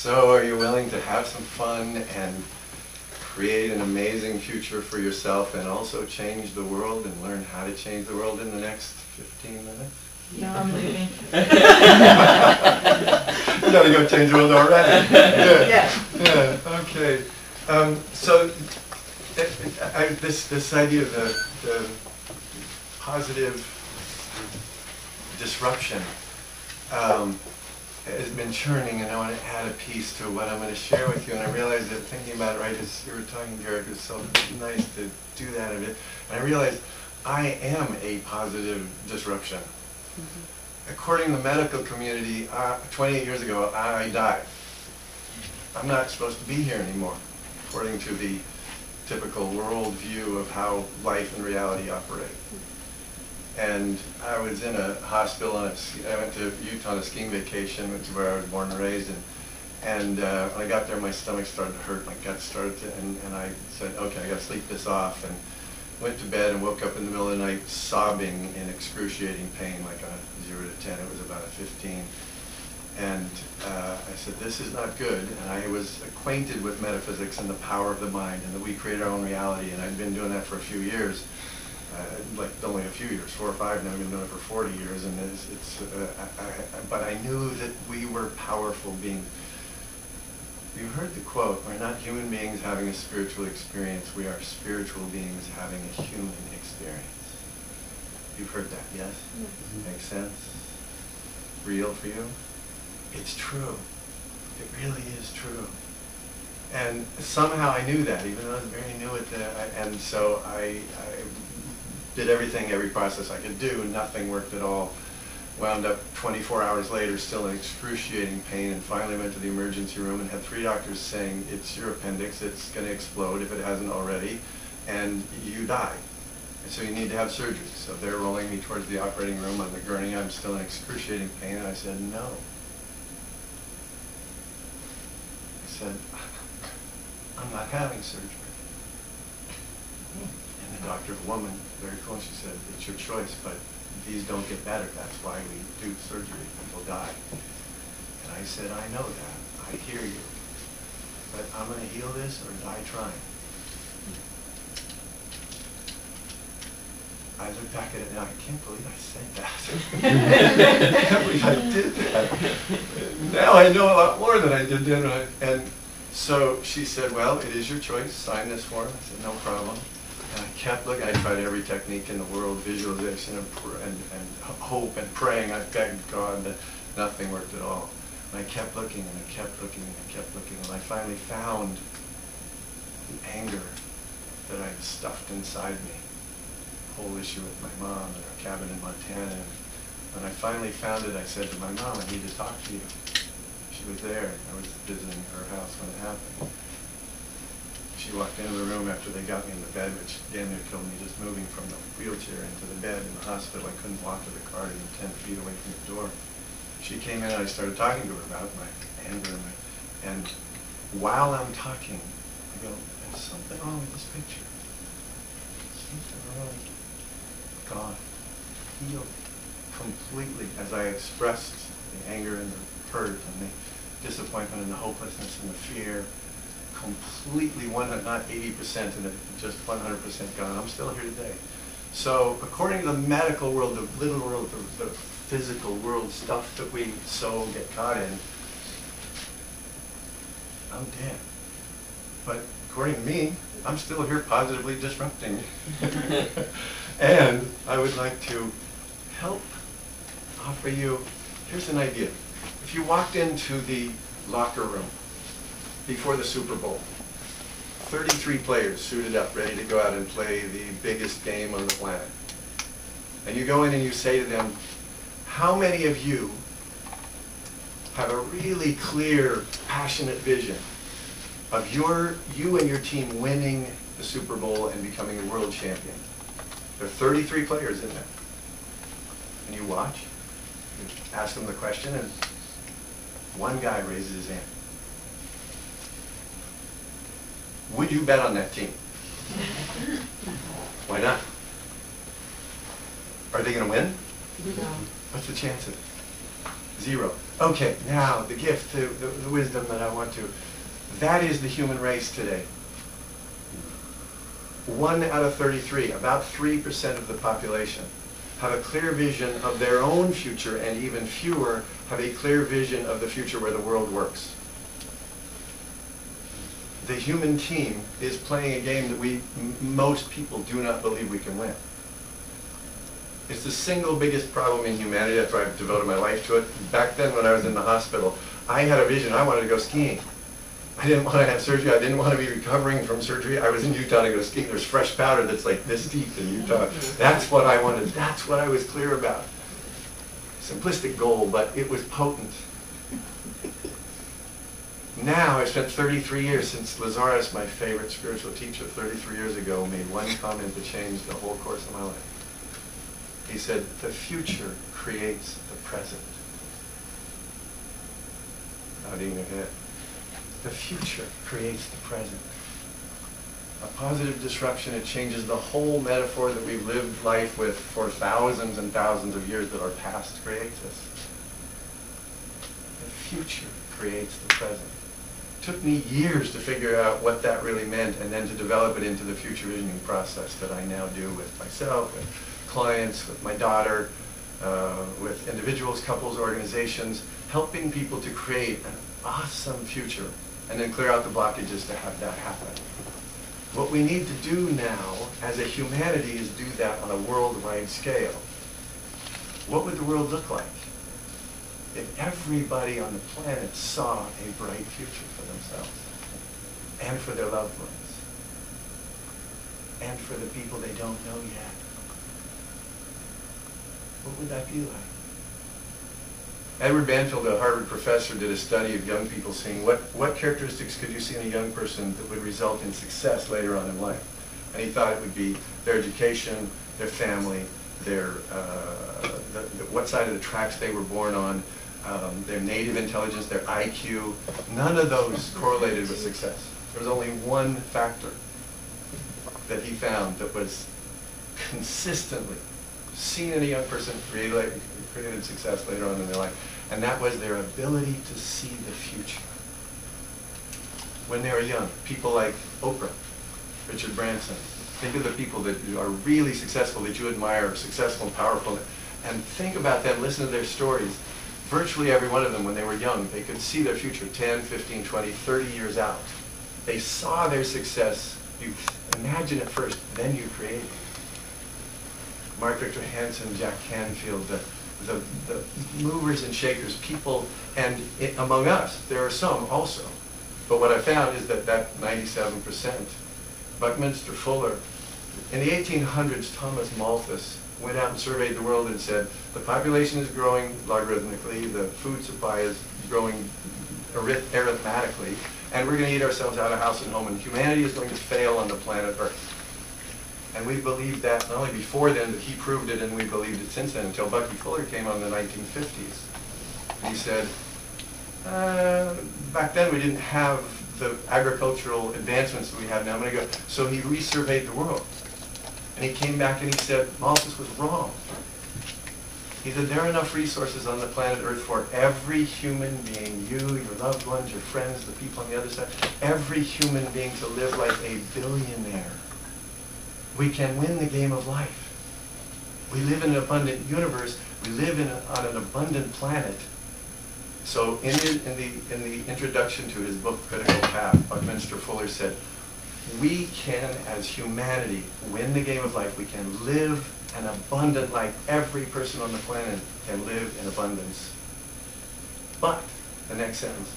So are you willing to have some fun and create an amazing future for yourself and also change the world and learn how to change the world in the next 15 minutes? No, I'm leaving. You gotta go change the world already. Yeah. Okay. So this idea of the positive disruption has been churning, and I want to add a piece to what I'm going to share with you. And I realized that thinking about it, right, as you were talking, Derek, it was so nice to do that a bit. And I realized I am a positive disruption. Mm-hmm. According to the medical community, 28 years ago, I died. I'm not supposed to be here anymore, according to the typical world view of how life and reality operate. And I was in a hospital, and I went to Utah on a skiing vacation, which is where I was born and raised. And when I got there, my stomach started to hurt, my gut started to, and I said, okay, I got to sleep this off. And went to bed and woke up in the middle of the night sobbing in excruciating pain, like on a 0 to 10, it was about a 15. And I said, this is not good. And I was acquainted with metaphysics and the power of the mind, and that we create our own reality. And I'd been doing that for a few years. Like only a few years, 4 or 5 now, I've been doing it for 40 years, and but I knew that we were powerful beings. You heard the quote, we're not human beings having a spiritual experience, we are spiritual beings having a human experience. You've heard that, yes? Mm-hmm. Makes sense? Real for you? It's true. It really is true. And somehow I knew that, even though I was very new at that, and so I did everything, every process I could do, nothing worked at all. Wound up 24 hours later, still in excruciating pain, and finally went to the emergency room and had 3 doctors saying, it's your appendix, it's going to explode if it hasn't already, and you die. And so you need to have surgery. So they're rolling me towards the operating room on the gurney. I'm still in excruciating pain, and I said, no. I said, I'm not having surgery. And the doctor, a woman, very cool, she said, it's your choice, but these don't get better. That's why we do surgery. People die. And I said, I know that. I hear you. But I'm going to heal this or die trying. I look back at it now, I can't believe I said that. I can't believe I did that. Now I know a lot more than I did then. And so she said, well, it is your choice. Sign this form. I said, no problem. And I kept looking. I tried every technique in the world, visualization and hope and praying. I begged God that nothing worked at all. And I kept looking, and I kept looking, and I kept looking. And I finally found the anger that I'd stuffed inside me. The whole issue with my mom and our cabin in Montana. And when I finally found it, I said to my mom, I need to talk to you. She was there. I was visiting her house when it happened. She walked into the room after they got me in the bed, which damn near killed me, just moving from the wheelchair into the bed in the hospital. I couldn't walk to the car even 10 feet away from the door. She came in and I started talking to her about my anger. And while I'm talking, I go, there's something wrong with this picture. Something wrong. God healed completely as I expressed the anger and the hurt and the disappointment and the hopelessness and the fear. Completely, not 80%, and just 100% gone. I'm still here today. So according to the medical world, the literal world, the physical world, stuff that we so get caught in, I'm dead. But according to me, I'm still here positively disrupting. And I would like to help offer you, here's an idea. If you walked into the locker room before the Super Bowl, 33 players suited up, ready to go out and play the biggest game on the planet. And you go in and you say to them, how many of you have a really clear, passionate vision of you and your team winning the Super Bowl and becoming a world champion? There are 33 players in there. And you watch, you ask them the question, and one guy raises his hand. Would you bet on that team? Why not? Are they going to win? No. What's the chance of it? 0. Okay, now the gift, the wisdom that I want to. That is the human race today. 1 out of 33, about 3% of the population, have a clear vision of their own future, and even fewer have a clear vision of the future where the world works. The human team is playing a game that most people do not believe we can win. It's the single biggest problem in humanity. That's why I've devoted my life to it. Back then when I was in the hospital, I had a vision. I wanted to go skiing. I didn't want to have surgery. I didn't want to be recovering from surgery. I was in Utah to go skiing. There's fresh powder that's like this deep in Utah. That's what I wanted. That's what I was clear about. Simplistic goal, but it was potent. Now, I spent 33 years since Lazarus, my favorite spiritual teacher, 33 years ago, made one comment that changed the whole course of my life. He said, the future creates the present. Nodding your head. The future creates the present. A positive disruption, it changes the whole metaphor that we've lived life with for thousands and thousands of years that our past creates us. The future creates the present. It took me years to figure out what that really meant and then to develop it into the future visioning process that I now do with myself, with clients, with my daughter, with individuals, couples, organizations, helping people to create an awesome future and then clear out the blockages to have that happen. What we need to do now as a humanity is do that on a worldwide scale. What would the world look like if everybody on the planet saw a bright future for themselves and for their loved ones and for the people they don't know yet? What would that be like? Edward Banfield, a Harvard professor, did a study of young people saying what characteristics could you see in a young person that would result in success later on in life? And he thought it would be their education, their family, their what side of the tracks they were born on, their native intelligence, their IQ. None of those correlated with success. There was only one factor that he found that was consistently seen in a young person created success later on in their life, and that was their ability to see the future. When they were young, people like Oprah, Richard Branson, think of the people that are really successful, that you admire, successful and powerful, and think about them, listen to their stories. Virtually every one of them, when they were young, they could see their future 10, 15, 20, 30 years out. They saw their success. You imagine it first, then you create it. Mark Victor Hansen, Jack Canfield, the movers and shakers, people, and among us, there are some also. But what I found is that 97%, Buckminster Fuller, in the 1800s, Thomas Malthus went out and surveyed the world and said, the population is growing logarithmically, the food supply is growing arithmetically, and we're going to eat ourselves out of house and home, and humanity is going to fail on the planet Earth. And we believed that not only before then, but he proved it, and we believed it since then, until Bucky Fuller came on in the 1950s. And he said, back then we didn't have the agricultural advancements that we have now. I'm going to go. So he resurveyed the world. And he came back and he said, Malthus was wrong. He said, there are enough resources on the planet Earth for every human being, you, your loved ones, your friends, the people on the other side, every human being to live like a billionaire. We can win the game of life. We live in an abundant universe. We live on an abundant planet. So in the introduction to his book, Critical Path, Buckminster Fuller said, we can, as humanity, win the game of life. We can live an abundant life. Every person on the planet can live in abundance. But, the next sentence,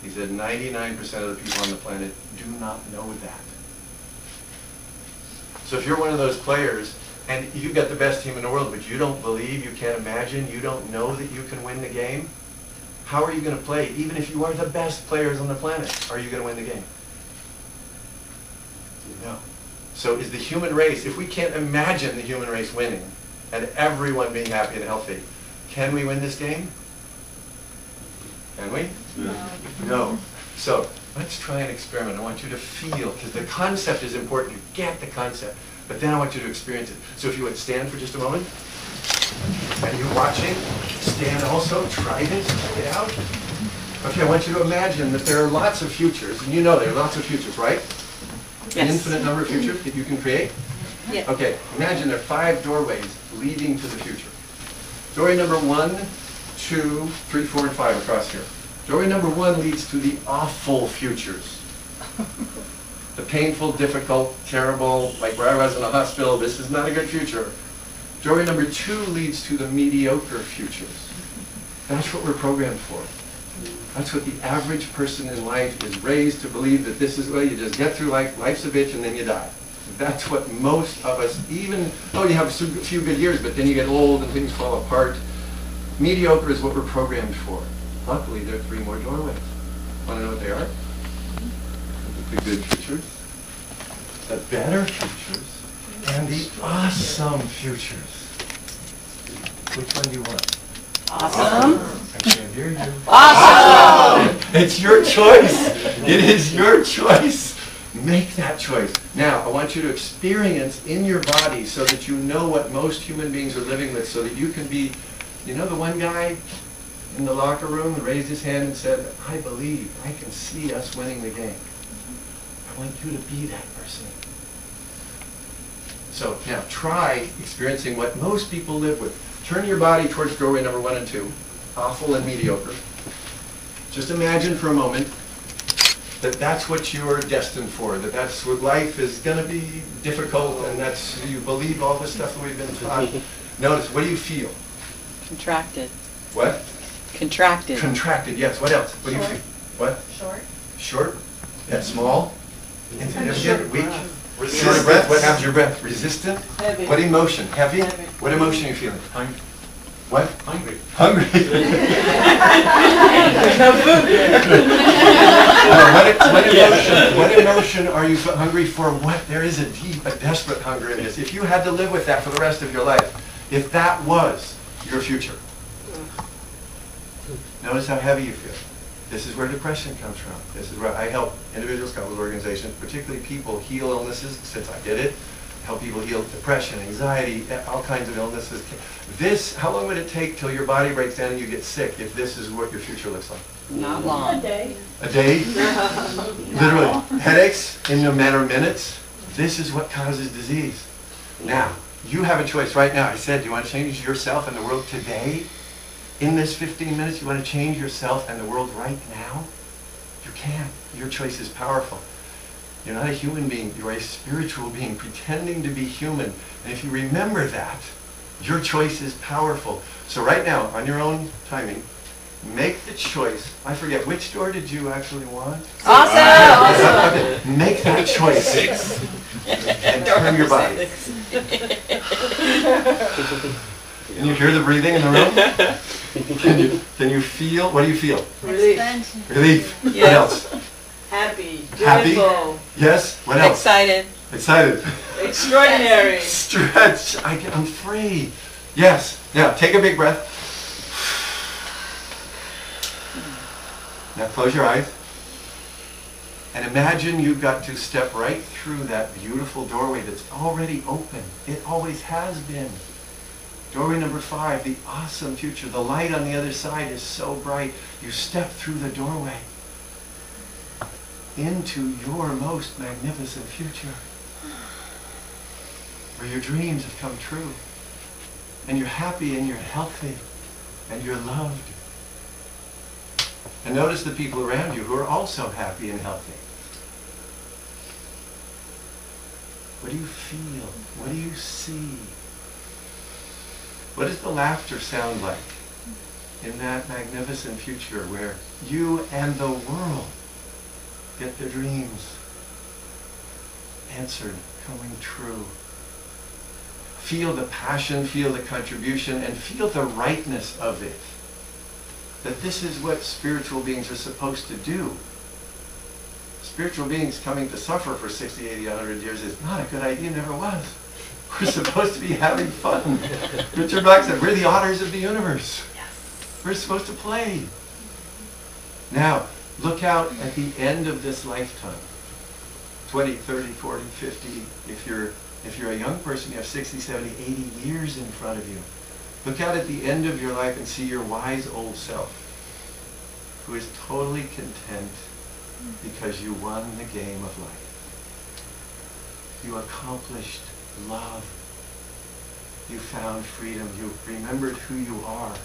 he said 99% of the people on the planet do not know that. So if you're one of those players, and you've got the best team in the world, but you don't believe, you can't imagine, you don't know that you can win the game, how are you going to play? Even if you are the best players on the planet, are you going to win the game? No. So is the human race, if we can't imagine the human race winning, and everyone being happy and healthy, can we win this game? Can we? No. No. So let's try an experiment. I want you to feel, because the concept is important. You get the concept, but then I want you to experience it. So if you would stand for just a moment, and you're watching, And also, try this, try it out. Okay, I want you to imagine that there are lots of futures, and you know there are lots of futures, right? Yes. An infinite number of futures that you can create? Yeah. Okay, imagine there are 5 doorways leading to the future. Doorway number 1, 2, 3, 4, and 5 across here. Doorway number 1 leads to the awful futures. The painful, difficult, terrible, like where I was in a hospital, this is not a good future. Doorway number 2 leads to the mediocre futures. That's what we're programmed for. That's what the average person in life is raised to believe, that this is, well, you just get through life, life's a bitch, and then you die. That's what most of us, even, oh, you have a few good years, but then you get old and things fall apart. Mediocre is what we're programmed for. Luckily, there are 3 more doorways. Want to know what they are? The good futures, the better futures, and the awesome futures. Which one do you want? Awesome. I can't hear you. Awesome. It's your choice. It is your choice. Make that choice. Now, I want you to experience in your body so that you know what most human beings are living with, so that you can be, you know, the one guy in the locker room who raised his hand and said, I believe, I can see us winning the game. I want you to be that person. So now try experiencing what most people live with. Turn your body towards doorway number 1 and 2, awful and mediocre. Just imagine for a moment that that's what you're destined for, that that's what life is going to be difficult, and that's, you believe all this stuff that we've been taught. Notice, what do you feel? Contracted. What? Contracted. Contracted, yes. What else? What do you feel? What? Short. Short? Yeah, small? Insignificant? Weak? Short of breath? What happens to your breath? Resistant? Heavy. What emotion? Heavy? Heavy. What emotion are you feeling? Hungry. What? Hungry. Hungry. No food there. What emotion are you hungry for? What? There is a deep, a desperate hunger in this. If you had to live with that for the rest of your life, if that was your future, notice how heavy you feel. This is where depression comes from. This is where I help individuals, couples, organizations, particularly people, heal illnesses, since I did it. Help people heal depression, anxiety, all kinds of illnesses. This, how long would it take till your body breaks down and you get sick if this is what your future looks like? Not long. A day. A day? Literally. Headaches in a matter of minutes. This is what causes disease. Now, you have a choice right now. I said, do you want to change yourself and the world today? In this 15 minutes, you want to change yourself and the world right now? You can. Your choice is powerful. You're not a human being. You're a spiritual being pretending to be human. And if you remember that, your choice is powerful. So right now, on your own timing, make the choice. I forget, which door did you actually want? Awesome. Okay, make that choice. And turn your body. Can you hear the breathing in the room? Can you feel? What do you feel? Relief. Relief. What Yes. else? Happy. Happy? Joyful. Yes. What else? Excited. Excited. Extraordinary. Stretch. I'm free. Yes. Now take a big breath. Now close your eyes. And imagine you've got to step right through that beautiful doorway that's already open. It always has been. Doorway number 5, the awesome future. The light on the other side is so bright. You step through the doorway into your most magnificent future, where your dreams have come true, and you're happy and you're healthy and you're loved. And notice the people around you who are also happy and healthy. What do you feel? What do you see? What does the laughter sound like in that magnificent future where you and the world get their dreams answered, coming true? Feel the passion, feel the contribution, and feel the rightness of it. That this is what spiritual beings are supposed to do. Spiritual beings coming to suffer for 60, 80, 100 years is not a good idea, never was. We're supposed to be having fun. Richard Black said, we're the otters of the universe. Yes. We're supposed to play. Now, look out at the end of this lifetime. 20, 30, 40, 50. If you're a young person, you have 60, 70, 80 years in front of you. Look out at the end of your life and see your wise old self, who is totally content because you won the game of life. You accomplished love. You found freedom. You remembered who you are.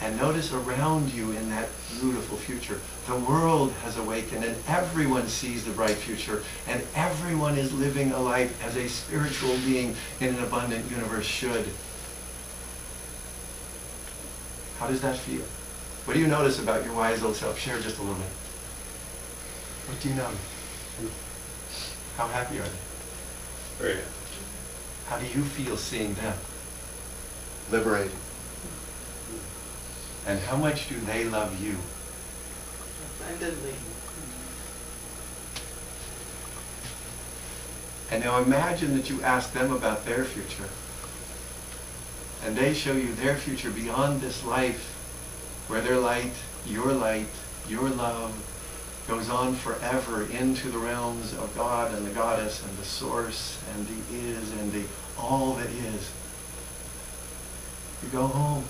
And notice around you in that beautiful future, the world has awakened and everyone sees the bright future and everyone is living a life as a spiritual being in an abundant universe should. How does that feel? What do you notice about your wise old self? Share just a little bit. What do you notice? How happy are they? Very happy. How do you feel seeing them? Liberated. And how much do they love you? Abundantly. And now imagine that you ask them about their future. And they show you their future beyond this life, where their light, your love, goes on forever into the realms of God and the Goddess and the Source and the Is and the all that is. You go home,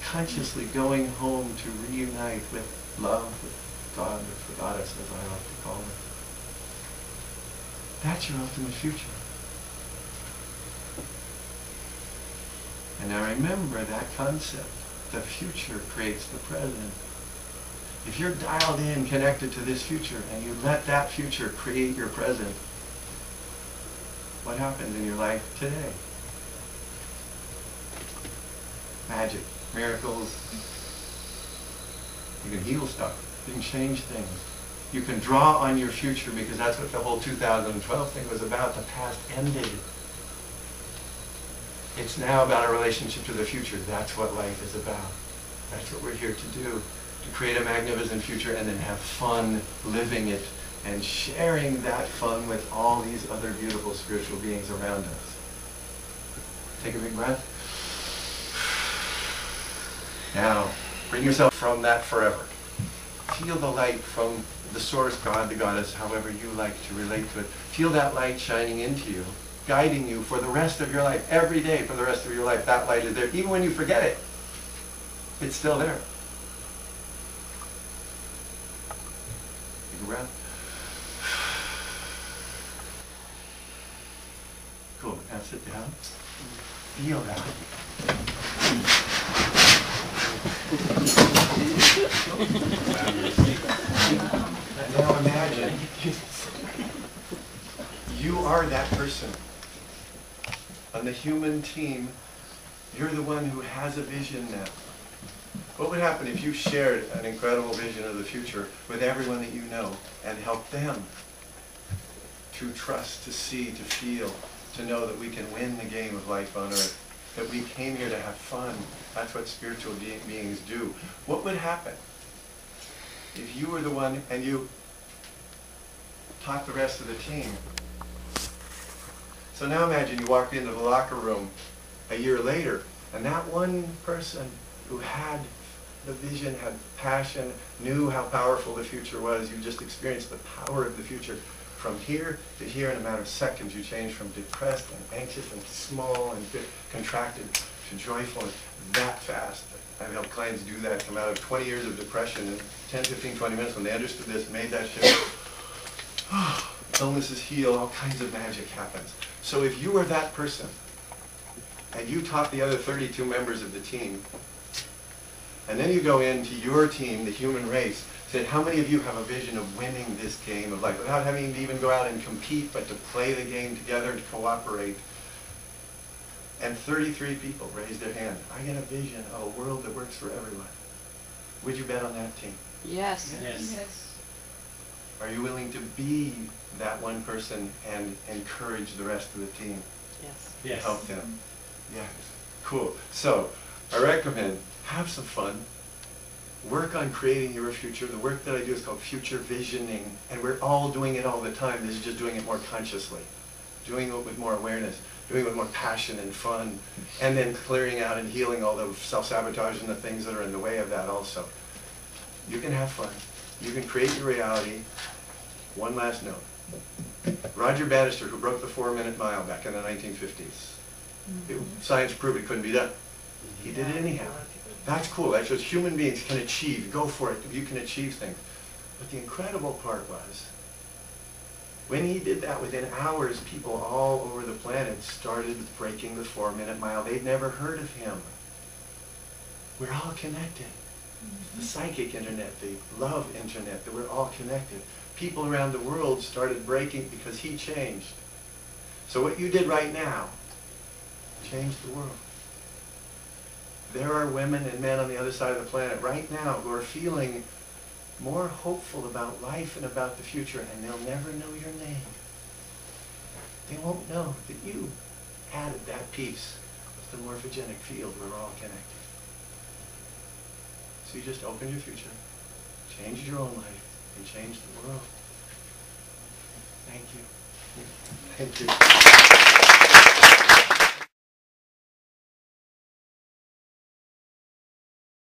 consciously going home to reunite with love, with God, with the Goddess, as I like to call it. That's your ultimate future. And now remember that concept. The future creates the present. If you're dialed in, connected to this future, and you let that future create your present, what happens in your life today? Magic, miracles. You can heal stuff. You can change things. You can draw on your future because that's what the whole 2012 thing was about. The past ended. It's now about a relationship to the future. That's what life is about. That's what we're here to do. To create a magnificent future and then have fun living it and sharing that fun with all these other beautiful spiritual beings around us. Take a big breath. Now, bring yourself from that forever. Feel the light from the Source, God, the Goddess, however you like to relate to it. Feel that light shining into you, guiding you for the rest of your life. Every day for the rest of your life, that light is there. Even when you forget it, it's still there. Take a breath. Cool. Now sit down. Feel that. And now imagine you are that person. On the human team, you're the one who has a vision now. What would happen if you shared an incredible vision of the future with everyone that you know and helped them to trust, to see, to feel, to know that we can win the game of life on earth, that we came here to have fun. That's what spiritual beings do. What would happen if you were the one and you taught the rest of the team? So now imagine you walked into the locker room a year later, and that one person who had the vision, had passion, knew how powerful the future was, you just experienced the power of the future. From here to here in a matter of seconds, you change from depressed and anxious and small and contracted to joyful and that fast. I've helped clients do that, come out of 20 years of depression in 10, 15, 20 minutes when they understood this, made that shift. Illnesses heal, all kinds of magic happens. So if you were that person, and you taught the other 32 members of the team, and then you go into your team, the human race, said, how many of you have a vision of winning this game of life without having to even go out and compete, but to play the game together and cooperate? And 33 people raised their hand. I get a vision of a world that works for everyone. Would you bet on that team? Yes. Yes. Are you willing to be that one person and encourage the rest of the team? Yes. Yes. Help them? Yes. Cool. So, I recommend have some fun. Work on creating your future. The work that I do is called future visioning, and we're all doing it all the time. This is just doing it more consciously, doing it with more awareness, doing it with more passion and fun, and then clearing out and healing all the self-sabotage and the things that are in the way of that also. You can have fun. You can create your reality. One last note. Roger Bannister, who broke the 4-minute mile back in the 1950s. Science proved it couldn't be done. He did it anyhow. That's cool. That shows human beings can achieve. Go for it. You can achieve things. But the incredible part was, when he did that, within hours, people all over the planet started breaking the 4-minute mile. They'd never heard of him. We're all connected. The psychic internet, the love internet, that we're all connected. People around the world started breaking because he changed. So what you did right now changed the world. There are women and men on the other side of the planet right now who are feeling more hopeful about life and about the future, and they'll never know your name. They won't know that you added that piece of the morphogenic field. We're all connected. So you just opened your future, changed your own life, and changed the world. Thank you. Thank you.